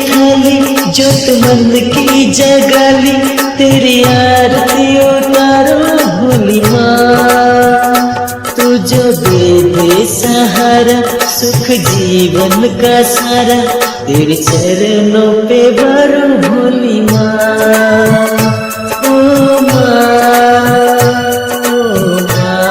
खाली जोत मन की जगाली, तेरी आरती उतारो भोली माँ। तू जो दे दे सहारा सुख जीवन का सारा, तेरे चरणों पे भरो भोली माँ। ओ माँ, ओ माँ,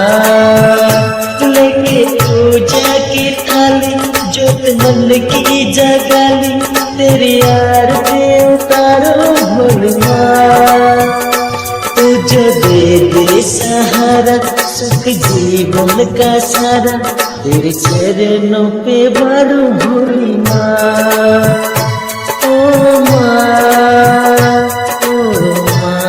लेके पूजा की थाली जोत मन की जगाली, तेरी आरती उतारो भोली माँ। तू जो दे दे सहारा सुख जीवन का सारा, तेरे चरणों पे भरो भोली माँ। ओ माँ, ओ माँ।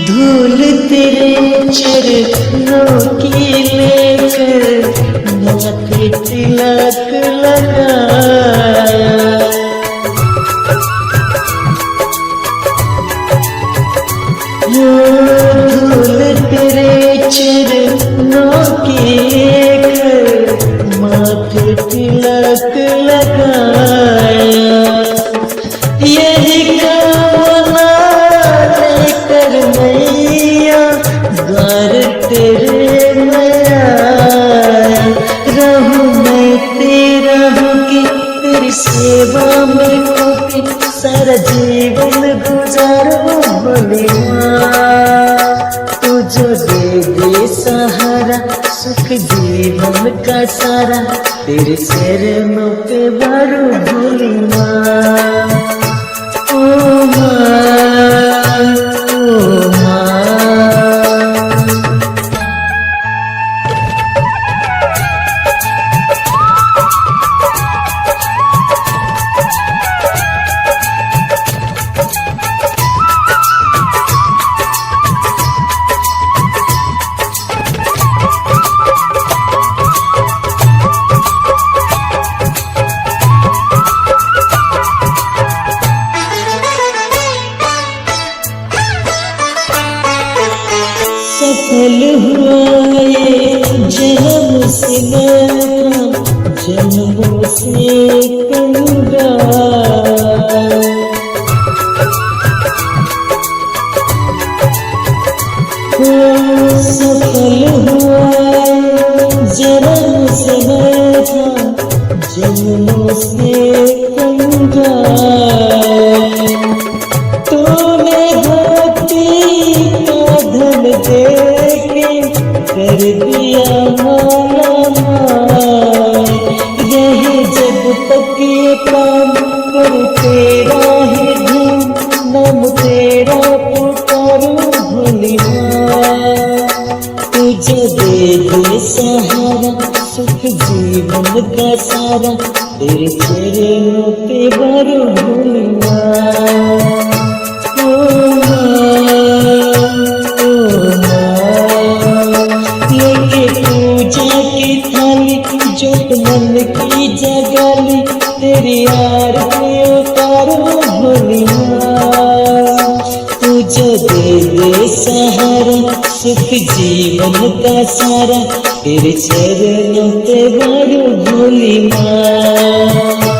धूल तेरे चरणों की लेकर माथे तिलक लगाया, धूल तेरे चरणों की लेकर माथे तिलक लगाया। यही कामना लेकर मैया द्वार तेरे में आया, रहूं मैं तेरा होके तेरी सेवा में होके, सारा जीवन गुजारो भोली माँ। तू जो दे दे सहारा सुख जीवन का सारा, तेरे चरणों पे भरो भोली माँ। ओ माँ, ओ माँ। सफल हुआ ये जन्म से मेरा, जन्मों से कंगाल। सफल हुआ जन्म से मेरा, जन्मों से कंगाल। तूने धरती का धन देके कर दिया माला माल, यही जब तक ये काम कर तेरा ही धूम, नाम तेरा पुकारो भोली माँ। तुझे दे दे सहारा सुख जीवन का सारा, तेरे चरणों पे भरो भोली माँ। ओ माँ, ओ माँ, लेके पूजा की थाली जोत मन की जगाली, तेरी आरती उतारो भोली माँ। तुझे दे दे सहारा सुख जीवन का सारा, तेरे चरणों पे भरो भोली माँ।